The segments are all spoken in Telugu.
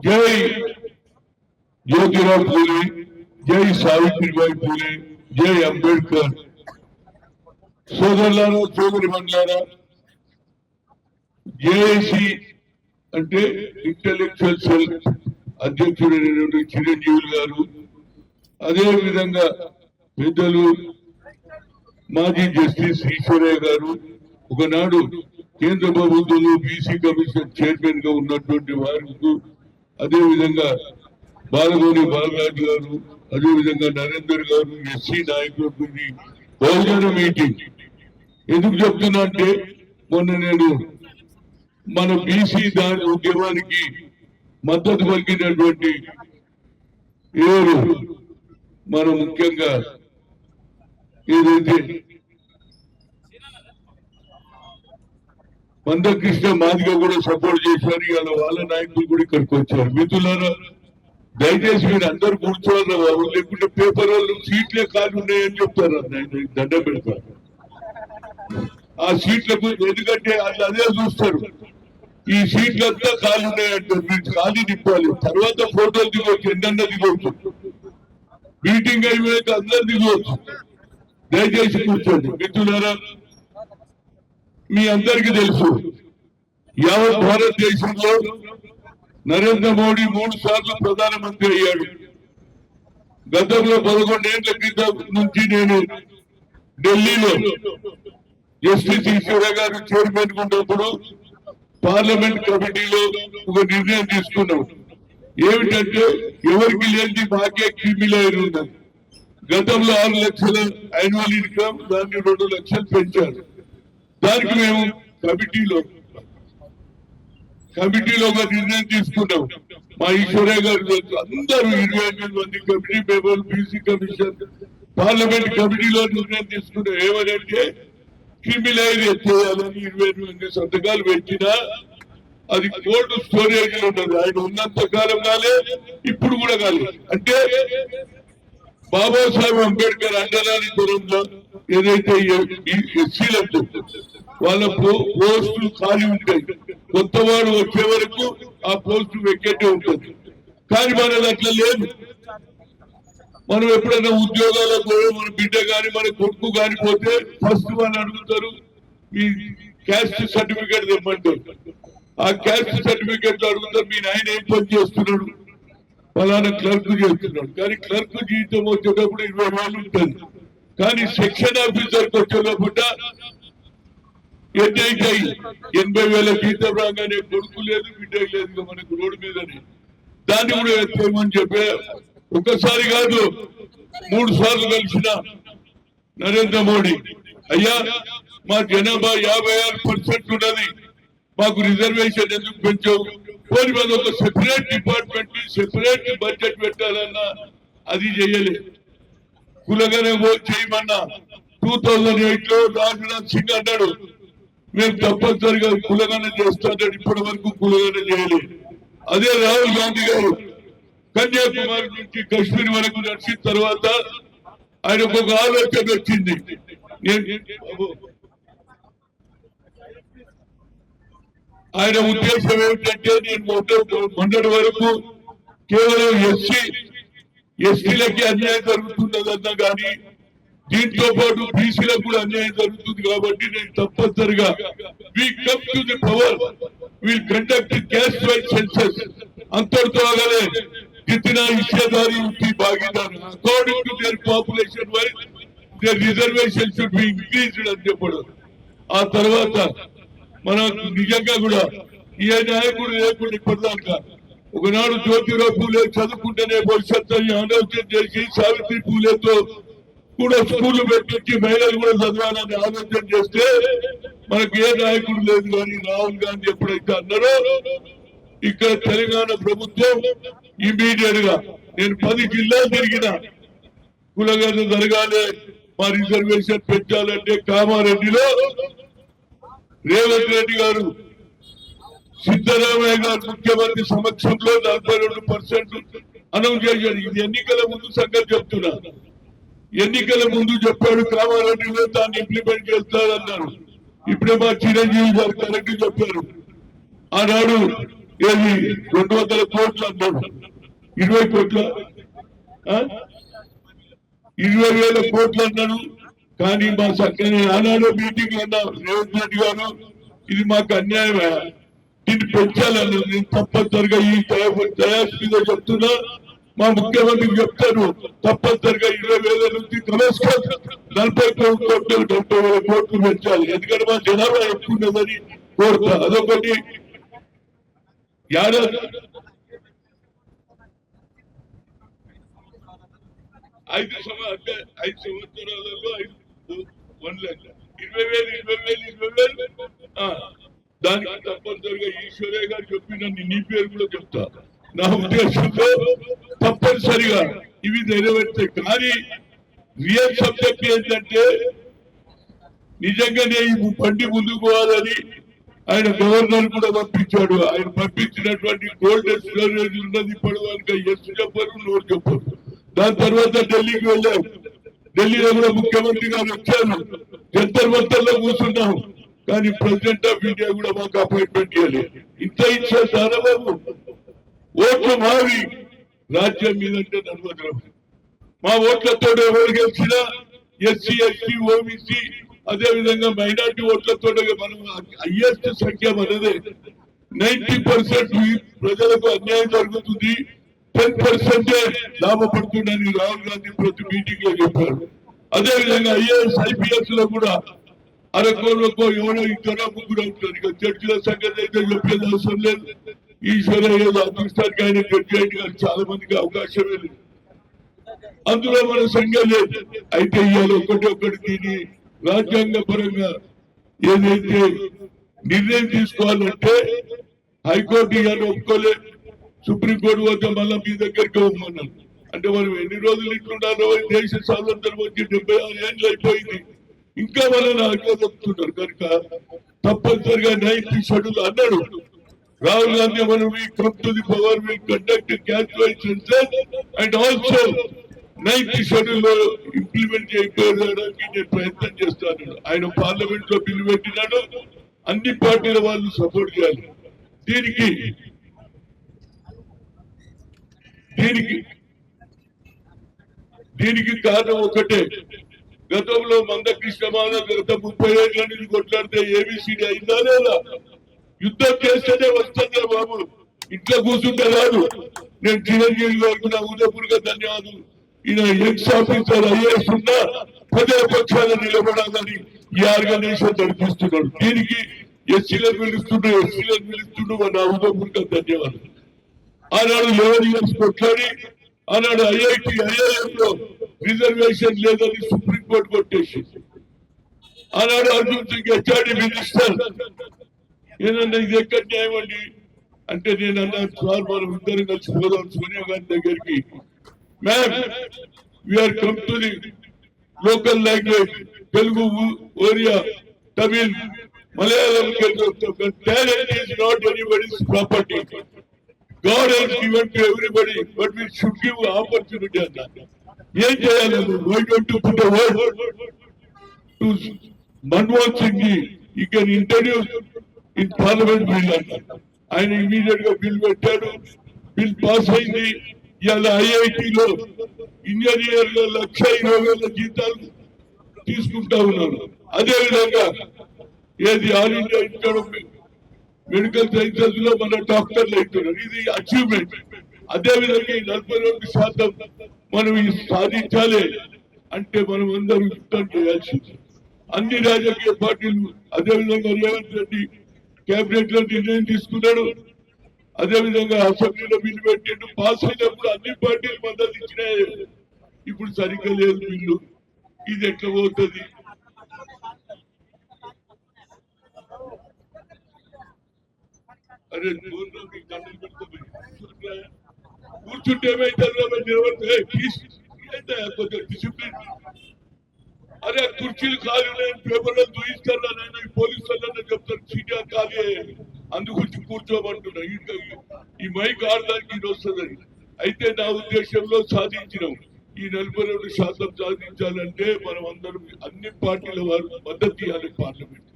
జై జ్యోతిరావు పూలే, జై సావిత్రిబాయి పూలే, జై అంబేద్కర్. సోదరులారా, సోదరి మండలారా, జేఏసీ అంటే ఇంటలెక్చువల్ సెల్ అధ్యక్షుడైనటువంటి చిరంజీవి గారు, అదే విధంగా పెద్దలు మాజీ జస్టిస్ ఈశ్వరయ్య గారు, ఒకనాడు కేంద్ర ప్రభుత్వంలో బీసీ కమిషన్ చైర్మన్ గా ఉన్నటువంటి వారికి, అదే విధంగా బాలగోని బాలరాజు గారు, అదే విధంగా నరేందర్ గారు, ఎస్సీ నాయకులకు బహుజన మీటింగ్ ఎందుకు చెప్తున్నా అంటే, మొన్న నేను మన బీసీ దాని ఉద్యమానికి మద్దతు పలికినటువంటి ఎవరు మనం ముఖ్యంగా ఏదైతే మందకృష్ణ మాదిగా కూడా సపోర్ట్ చేశారు. ఇవాళ వాళ్ళ నాయకులు కూడా ఇక్కడికి వచ్చారు. మిత్రులారా, దయచేసి మీరు అందరు కూర్చోవాలి బాబు, లేకుంటే పేపర్ వాళ్ళు సీట్లే ఖాళీ ఉన్నాయని చెప్తారు. దండం పెడతారు ఆ సీట్లకు, ఎందుకంటే వాళ్ళు అదే చూస్తారు. ఈ సీట్లంతా ఖాళీ ఉన్నాయంటారు, మీరు ఖాళీ నింపాలి. తర్వాత ఫోటోలు దిగవచ్చు, ఎన్నన్నా దిగవచ్చు, మీటింగ్ అయిపోయాక అందరు దిగవచ్చు. దయచేసి కూర్చోండి. మిత్రులారా, మీ అందరికీ తెలుసు, యావత్ భారతదేశంలో నరేంద్ర మోడీ 3 సార్లు ప్రధానమంత్రి అయ్యాడు. గతంలో 11 ఏళ్ల క్రితం నుంచి నేను ఢిల్లీలో జస్టిస్ ఈశ్వరయ్య గారు చైర్మన్ ఉన్నప్పుడు పార్లమెంట్ కమిటీలో ఒక నిర్ణయం తీసుకున్నాం. ఏమిటంటే, ఎవరికి లేని మాకే క్రిమిలేయర్ ఉన్నది. గతంలో 6 లక్షల యాన్యువల్ ఇన్కమ్, దాన్ని 2 లక్షలు పెంచారు. దానికి మేము కమిటీలో ఒక నిర్ణయం తీసుకున్నాం. మా ఈశ్వరయ్య గారు అందరూ 28 మంది కమిటీ మెంబర్లు, బీసీ కమిషన్, పార్లమెంట్ కమిటీలో నిర్ణయం తీసుకున్నాం. ఏమనంటే, క్రిమిలేయర్ చేయాలని 28 మంది సంతకాలు పెట్టినా అది కోల్డ్ స్టోరేజ్ లో ఉన్నది. ఆయన ఉన్నంత కాలం కాలే, ఇప్పుడు కూడా కాలేదు. అంటే బాబాసాహెబ్ అంబేద్కర్ అండరాని దూరంలో ఏదైతే ఎస్సీలకు వాళ్ళ పోస్టులు ఖాళీ ఉంటాయి, కొత్తవాడు వచ్చే వరకు ఆ పోస్టు వెకెట్టే ఉంటుంది. కానీ మనది అట్లా లేదు. మనం ఎప్పుడైనా ఉద్యోగాలకు మన బిడ్డ గాని మన కొడుకు గాని పోతే ఫస్ట్ వాళ్ళు అడుగుతారు, మీ క్యాస్ట్ సర్టిఫికేట్ తెమ్మంటారు. ఆ క్యాస్ట్ సర్టిఫికేట్ అడుగుతారు, మీ నాయన ఏం పని చేస్తున్నాడు, ఫలానా క్లర్క్ చేస్తున్నాడు. కానీ క్లర్క్ జీతం వచ్చేటప్పుడు 20,000 ఉంటుంది. కానీ సెక్షన్ ఆఫీసర్కి వచ్చేటప్పుడు ఎన్ని అవుతాయి? 80,000 జీతం రాగానే కొడుకు లేదు, బిడ్డ లేదు మనకు రోడ్డు మీదనే. దాన్ని కూడా ఎత్తేమని చెప్పే, ఒక్కసారి కాదు 3 సార్లు కలిసిన నరేంద్ర మోడీ, అయ్యా మా జనాభా 56% ఉన్నది, మాకు రిజర్వేషన్ ఎందుకు పెంచావు? పోనీ మాకు ఒక సెపరేట్ డిపార్ట్మెంట్, సెపరేట్ బడ్జెట్ పెట్టాలన్నా అది చేయలేదు. కులగానే చేయమన్నా 2008 లో రాజ్నాథ్ సింగ్ అన్నాడు, మేము తప్పనిసరిగా కులగానే చేస్తాడు. ఇప్పటి వరకు కులగానే చేయలేదు. అదే రాహుల్ గాంధీ గారు కన్యాకుమారి నుంచి కాశ్మీర్ వరకు నడిచిన తర్వాత ఆయనకు ఒక ఆలోచన వచ్చింది. ఆయన ఉద్దేశం ఏమిటంటే, నేను మొన్నటి వరకు కేవలం ఎస్టీలకి అన్యాయం జరుగుతున్నదన్నా కానీ దీంతో పాటు బీసీలకు కూడా అన్యాయం జరుగుతుంది. కాబట్టి నేను తప్పనిసరిగా we come to the power, will conduct caste wise census, అంతటితో ఆగలే జితనా హిస్సేదారీ ఉట్టి భాగీదారు according to their population wise their reservation should be increased అని చెప్పడం. ఆ తర్వాత మనకు నిజంగా కూడా ఏ నాయకుడు లేకుండా ఇప్పటిదాకా, ఒకనాడు జ్యోతిరావు పూలే చదువుకుంటేనే భవిష్యత్తు ఆలోచన చేసి సావిత్రి పూలేతో కూడా స్కూల్ పెట్టించి మహిళలు కూడా చదవాలని ఆలోచన చేస్తే మనకు ఏ నాయకుడు లేదు. కానీ రాహుల్ గాంధీ ఎప్పుడైతే అన్నారో, ఇక్కడ తెలంగాణ ప్రభుత్వం ఇమీడియట్ గా, నేను 10 జిల్లాలు తిరిగిన, కులగన్న జరగాలి, మా రిజర్వేషన్ పెంచాలంటే కామారెడ్డిలో రేవంత్ రెడ్డి గారు, సిద్ధరామయ్య గారు ముఖ్యమంత్రి సమక్షంలో 42% అనౌన్స్ చేశారు. ఇది ఎన్నికల ముందు సంగతి చెప్తున్నా. ఎన్నికల ముందు చెప్పాడు కామారెడ్డిలో దాన్ని ఇంప్లిమెంట్ చేస్తారన్నారు. ఇప్పుడే మా చిరంజీవి గారు కరెక్ట్ చెప్పారు. ఆనాడు ఏది 200 కోట్లు అన్నాడు, 20 కోట్ల 20,000 కోట్లు అన్నాడు. కానీ మా చక్కని ఆనాడు మీటింగ్ అన్నా రేవంత్ రెడ్డి గారు ఇది మాకు అన్యాయమే, దీన్ని పెంచాలన్నారు. నేను తప్పనిసరిగా ఈ తయారు మీద చెప్తున్నా, మా ముఖ్యమంత్రికి చెప్తాను, తప్పనిసరిగా 20,000 నుంచి కమేసుకో 40 కోట్లు 70,000 కోట్లు పెంచాలి. ఎందుకంటే మా జనాభా ఎక్కువ ఉన్నదని కోరుతా. అదొకటి. 5 సంవత్సరాలలో 1,20,000 దానికి తప్పనిసరిగా ఈశ్వరయ్య గారు చెప్పిన నీ పేరు కూడా చెప్తా. నా ఉద్దేశంతో తప్పనిసరిగా ఇవి నెరవేర్తాయి. కానీ రియల్ సబ్జెక్ట్ ఏంటంటే నిజంగానే ఈ బండి ముందుకు పోవాలని ఆయన గవర్నర్ కూడా పంపించాడు. ఆయన పంపించినటువంటి గోల్డెన్ స్టోరేజ్ ఉన్నది ఇప్పటిదాకా ఎస్ చెప్పరు, నోరు చెప్పరు. దాని తర్వాత ఢిల్లీకి వెళ్ళాం. ఢిల్లీలో కూడా ముఖ్యమంత్రి గారు వచ్చారు. జంతర్ మంతర్లో కూర్చున్నాం. కానీ ప్రెసిడెంట్ ఆఫ్ ఇండియా కూడా మాకు అపాయింట్మెంట్ ఇవ్వాలి. ఇంత ఇచ్చే సారబాబు ఓట్లు మావి రాజ్యం మీదంటే నడవదు. మా ఓట్లతో ఎవరు గెలిచినా ఎస్సీ ఎస్టీ ఓబీసీ అదే విధంగా మైనార్టీ ఓట్లతో మనం హైయెస్ట్ సంఖ్య మనదే. 90% ప్రజలకు అన్యాయం జరుగుతుంది, 10% లాభపడుతుందని రాహుల్ గాంధీ ప్రతి మీటింగ్ లో చెప్పారు. అదే విధంగా ఐఏఎస్ ఐపీఎస్ లో కూడా అరకోళ్ళకో ఎవరో ఇద్దరు ముగ్గురు అవుతారు. ఇక జడ్జిల సంగతి అయితే చెప్పేది అవసరం లేదు. ఈశ్వరయ్య అదృష్టానికి ఆయన జడ్జి అయిన గారు చాలా మందికి అవకాశమే లేదు. అందులో మన సంఘం లేదు. అయితే ఇవాళ ఒకటి దీని రాజ్యాంగ పరంగా ఏదైతే నిర్ణయం తీసుకోవాలంటే హైకోర్టు ఇవాళ ఒప్పుకోలేదు, సుప్రీంకోర్టు పోతే మళ్ళా మీ దగ్గరికి ఇవ్వమన్నారు. అంటే మనం ఎన్ని రోజులు ఇట్లుండాలో, దేశ స్వాతంత్రం వచ్చి 76 ఏళ్ళు అయిపోయింది, ఇంకా వాళ్ళని ఆజ్ఞాపిస్తున్నారు. కనుక తప్పనిసరిగా 9th షెడ్యూల్ అన్నాడు రాహుల్ గాంధీ, మనం come to the power will conduct cash wise census and also 9th schedule లో ఇంప్లిమెంట్ చేయడానికి నేను ప్రయత్నం చేస్తాను. ఆయన పార్లమెంట్ లో బిల్లు పెట్టినాడు. అన్ని పార్టీల వాళ్ళు సపోర్ట్ చేయాలి. దీనికి కారణం ఒకటే. గతంలో మందకృష్ణ మాధవ్ గత 30 ఏళ్ల నుంచి కొట్లాడితే ఏబిసిడి అయిందా లేదా? యుద్ధం చేస్తేనే వస్తుందా బాబు, ఇంట్లో కూర్చుంటే రాదు. నేను చిరంజీవి గారికి నా ఉదయపూర్గా ధన్యవాదాలు. ఈయన ఎక్స్ ఆఫీసర్ ఐఏఎస్ ఉన్నా ప్రజల పక్షాన నిలబడాలని ఈ ఆర్గనైజేషన్ నడిపిస్తున్నాడు. దీనికి ఎస్సీలను పిలుస్తుండ్రు నా ఉదయపూర్గా ధన్యవాదాలు. ఆనాడు 11 years కొట్లాడి ఆనాడు ఐఐఎం లో రిజర్వేషన్ లేదని సుప్రీంకోర్టు కొట్టేసి, ఆనాడు అర్జున్ సింగ్ హెచ్ఆర్డి మినిస్టర్ ఏదన్నా ఇది ఎక్కడ న్యాయం అండి అంటే నేను అన్నాను, సార్ మనం ఇద్దరు కలిసి పోదాం సోనియా గాంధీ దగ్గరికి. Ma'am we are come to the local language, Telugu, Oriya, Tamil, Malayalam. Talent is not anybody's property. God has given to everybody, but we should give opportunity on that. ఏం చేయాలి? Why don't you put a word to Manmohan Singh? He can introduce in parliament bill అన్నారు. ఆయన ఇమీడియట్ గా బిల్ పెట్టాడు. బిల్ పాస్ అయింది. ఇవాళ ఐఐటిలో ఇంజనీర్లు 1,20,000 జీతాలు తీసుకుంటా ఉన్నారు. అదేవిధంగా ఏది all India institute medical sciences లో మన డాక్టర్లు అవుతున్నారు. ఇది అచీవ్మెంట్. అదేవిధంగా ఈ 42% మనం సాధించాలి అంటే మనం అందరూ యుద్ధం చేయాల్సింది. అన్ని రాజకీయ పార్టీలు, అదేవిధంగా రేవంత్ రెడ్డి కేబినెట్ లో నిర్ణయం తీసుకున్నాడు. అదేవిధంగా అసెంబ్లీలో బిల్లు పెట్టిండు. పాస్ అయినప్పుడు అన్ని పార్టీలు మద్దతు ఇచ్చినాయి. ఇప్పుడు సరిగ్గా లేదు బిల్లు. ఇది ఎట్లా పోతుంది? అరే కూర్చుంటే ఏమైతుందో కొంచెం డిసిప్లిన్. అరే కుర్చీలు ఖాళీ లేని పేపర్లో చూయిస్తారా? నేను పోలీసు వాళ్ళని చెప్తాను సీట్ ఖాళీ అందుగురించి కూర్చోమంటున్నా. ఈ మైక్ ఆడడానికి ఇది వస్తుందని. అయితే నా ఉద్దేశంలో సాధించినాం. ఈ 42% సాధించాలంటే మనం అందరం అన్ని పార్టీల వారు మద్దతు ఇవ్వాలి. పార్లమెంట్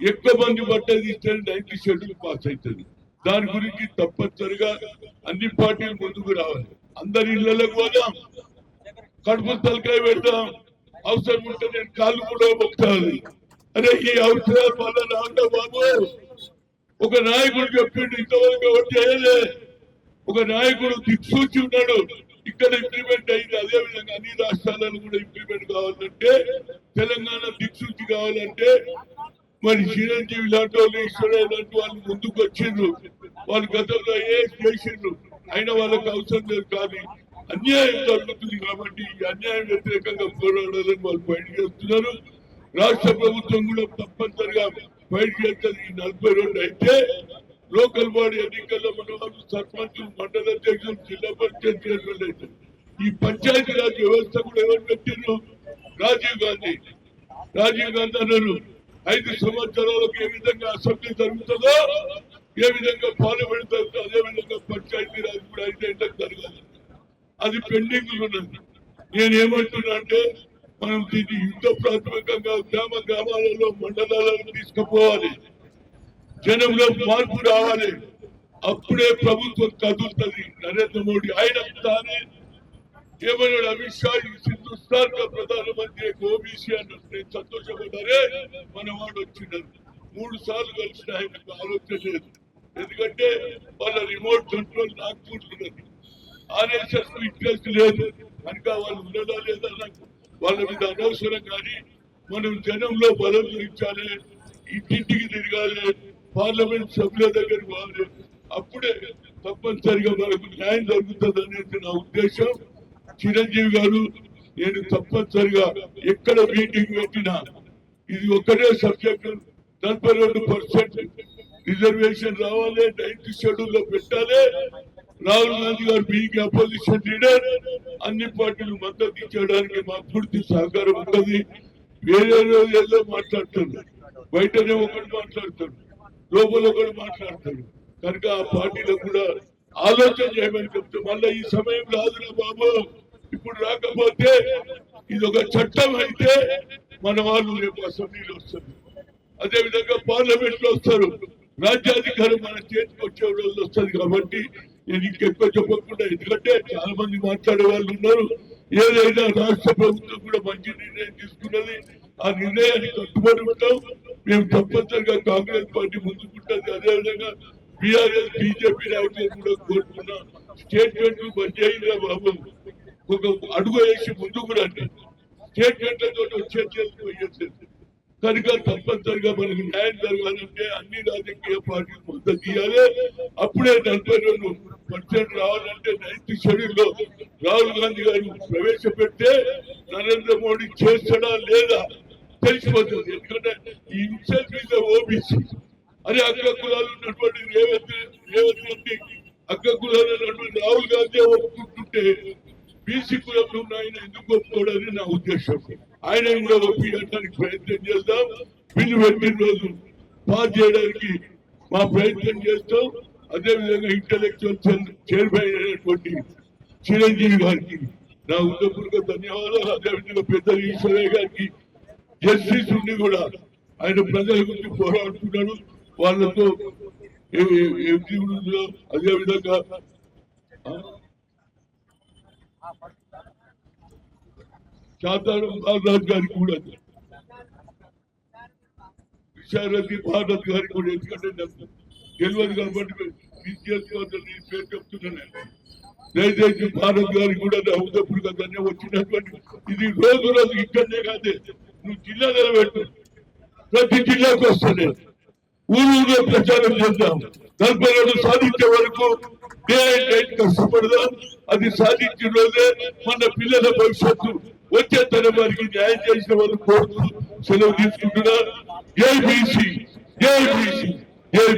ఎక్కువ మంది పట్టేది ఇస్తే 9th షెడ్యూల్ పాస్ అవుతుంది. దాని గురించి తప్పనిసరిగా అన్ని పార్టీలు ముందుకు రావాలి. అందరి ఇళ్లకు పోదాం, కడుపు తలకాయ పెడదాం, అవసరం ఉంటే నేను కాళ్ళు కూడా మొక్కాలి. అరే ఈ అవసరాల వల్ల రాండా బాబు, ఒక నాయకుడు చెప్పిండు ఇంతవరకు ఎవరు చేయలే. ఒక నాయకుడు దిక్సూచి ఉన్నాడు, ఇక్కడ ఇంప్లిమెంట్ అయింది. అదే విధంగా అన్ని రాష్ట్రాలను కూడా ఇంప్లిమెంట్ కావాలంటే, తెలంగాణ దిక్సూచి కావాలంటే మరి చిరంజీవి లాంటి వాళ్ళు, ఈశ్వరయ్య లాంటి వాళ్ళు ముందుకు వచ్చిండ్రు. వాళ్ళు గతంలో చేసిండ్రు, అయినా వాళ్ళకి అవసరం లేదు. కానీ అన్యాయం జరుగుతుంది కాబట్టి ఈ అన్యాయం వ్యతిరేకంగా పోరాడాలని వాళ్ళు ఫైట్ చేస్తున్నారు. రాష్ట్ర ప్రభుత్వం కూడా తప్పనిసరిగా ఫైట్ చేస్తుంది. ఈ 42 అయితే లోకల్ బాడీ ఎన్నికల్లో మన వాళ్ళు సర్పంచులు, మండల అధ్యక్షులు, జిల్లా పరిషత్ చైర్మన్ అయితే ఈ పంచాయతీరాజ్ వ్యవస్థ కూడా ఎవరు పెట్టిండ్రు? రాజీవ్ గాంధీ అన్నారు 5 సంవత్సరాలకు ఏ విధంగా అసెంబ్లీ జరుగుతుందో, ఏ విధంగా పార్లమెంట్ జరుగుతుందో అదే విధంగా పంచాయతీరాజ్ కూడా 5 ఏళ్ళకి జరగాలి. అది పెండింగ్ ఉన్నది. నేనేమంటున్నా అంటే మనం దీన్ని యుద్ధ ప్రాథమికంగా గ్రామాలలో మండలాలను తీసుకుపోవాలి, జనంలో మార్పు రావాలి. అప్పుడే ప్రభుత్వం కదులుతుంది. నరేంద్ర మోడీ ఆయన తానే ఏమన్నాడు? అమిత్ షా హిందుస్థాన్ కా ప్రధానమంత్రి ఓబీసీ అన్నాడు. నేను సంతోషపడ్డారే, మన వాడు వచ్చినారు. 3 సార్లు కలిసిన ఆయనకు ఆలోచన లేదు. ఎందుకంటే వాళ్ళ రిమోట్ కంట్రోల్ నాగ్పూర్ ఉన్నది. ఆర్ఎస్ఎస్ ఇంట్రెస్ట్ లేదు కనుక వాళ్ళు ఉండదా లేదా నాకు వాళ్ళ మీద అనవసరం. కానీ మనం జనంలో బలం చూపించాలి, ఇంటింటికి తిరగాలి, పార్లమెంట్ సభ్యుల దగ్గరికి పోవాలి. అప్పుడే తప్పనిసరిగా మనకు న్యాయం జరుగుతుంది అనేది నా ఉద్దేశం. చిరంజీవి గారు, నేను తప్పనిసరిగా ఎక్కడ మీటింగ్ పెట్టినా ఇది ఒక్కటే సబ్జెక్టు, 42% రిజర్వేషన్ రావాలి, 9th షెడ్యూల్ లో పెట్టాలి. రాహుల్ గాంధీ గారు బీయింగ్ అపోజిషన్ లీడర్ అన్ని పార్టీలు మద్దతు ఇచ్చడానికి మా పూర్తి సహకారం ఉంటుంది. వేరే ఏదో మాట్లాడుతున్నారు, బయటనే ఒకటి మాట్లాడతారు, లోపల ఒకటి మాట్లాడతారు. కనుక ఆ పార్టీలకు కూడా ఆలోచన చేయమని చెప్తే, మళ్ళీ ఈ సమయం రాదురా బాబు, ఇప్పుడు రాకపోతే ఇది ఒక చట్టం అయితే మన వాళ్ళు రేపు అసెంబ్లీలో వస్తారు, అదే విధంగా పార్లమెంట్ లో వస్తారు, రాజ్యాధికారం మన చేతికి వచ్చే రోజు వస్తుంది. కాబట్టి నేను ఇంకెక్కువ చెప్పకుండా, ఎందుకంటే చాలా మంది మాట్లాడే వాళ్ళు ఉన్నారు. ఏదైనా రాష్ట్ర ప్రభుత్వం కూడా మంచి నిర్ణయం తీసుకున్నది, ఆ నిర్ణయాన్ని కట్టుబడి ఉంటాం. మేము తప్పనిసరిగా కాంగ్రెస్ పార్టీ ముందుకుంటుంది. అదేవిధంగా బీఆర్ఎస్ బీజేపీ నాయకులు కూడా కోరుకున్నా స్టేట్మెంట్లు బంద్ చేయండి బాబు, ఒక అడుగు వేసి ముందుకు రండి. స్టేట్మెంట్లతో వచ్చేది కనుక తప్పనిసరిగా మనకు న్యాయం జరగాలంటే అన్ని రాజకీయ పార్టీలు మద్దతు ఇవ్వాలి. అప్పుడే 42% రావాలంటే 9th షెడ్యూల్ లో రాహుల్ గాంధీ గారు ప్రవేశపెడితే నరేంద్ర మోడీ చేస్తాడా లేదా తెలిసిపోతుంది. ఎందుకంటే ఈ ఇన్సెల్ఫ్ మీద ఓబీసీ అరే అగ్ర కులాలు ఉన్నటువంటి రేవంత్ రెడ్డి, అగ్ర కులాలు ఉన్నటువంటి రాహుల్ గాంధీ ఒప్పుకుంటుంటే బీసీ కులంలో ఉన్న ఆయన ఎందుకు ఒప్పుకోవడానికి నా ఉద్దేశం. ఆయన కూడా ఒప్పించడానికి ప్రయత్నం చేద్దాం. బిల్లు పెట్టిన రోజు పాస్ చేయడానికి మా ప్రయత్నం చేస్తాం. అదేవిధంగా ఇంటలెక్చువల్ చైర్మన్ అయినటువంటి చిరంజీవి గారికి నా ఉద్యోగులకు ధన్యవాదాలు. అదేవిధంగా పెద్ద ఈశ్వరయ్య గారికి, జస్టిస్ ఉండి కూడా ఆయన ప్రజల గురించి పోరాడుతున్నాడు. వాళ్ళతో అదేవిధంగా శాతారం బాలరాజ్ గారికి కూడా, విశారథి భారత్ గారికి కూడా, ఎందుకంటే తెలియదు కాబట్టి నేను పేరు చెప్తున్నాను. దయచేసి భారత్ గారికి కూడా నా ఉదయపూర్గా ధన్యవాదాలు. వచ్చినటువంటి ఇది రోజు రోజు ఇక్కడనే కాదే, నువ్వు జిల్లా నిలబెట్టు, ప్రతి జిల్లాకు వస్తానే ఊళ్ళో ప్రచారం చేద్దాం. 42 సాధించే వరకు డే అండ్ నైట్ కష్టపడదాం. అది సాధించిన రోజే మన పిల్లల భవిష్యత్తు, వచ్చే తరం వారికి న్యాయం చేసిన వాళ్ళు కోరుతూ సెలవు తీసుకుంటున్నారు. జై బీసీ, జై బీసీ, జై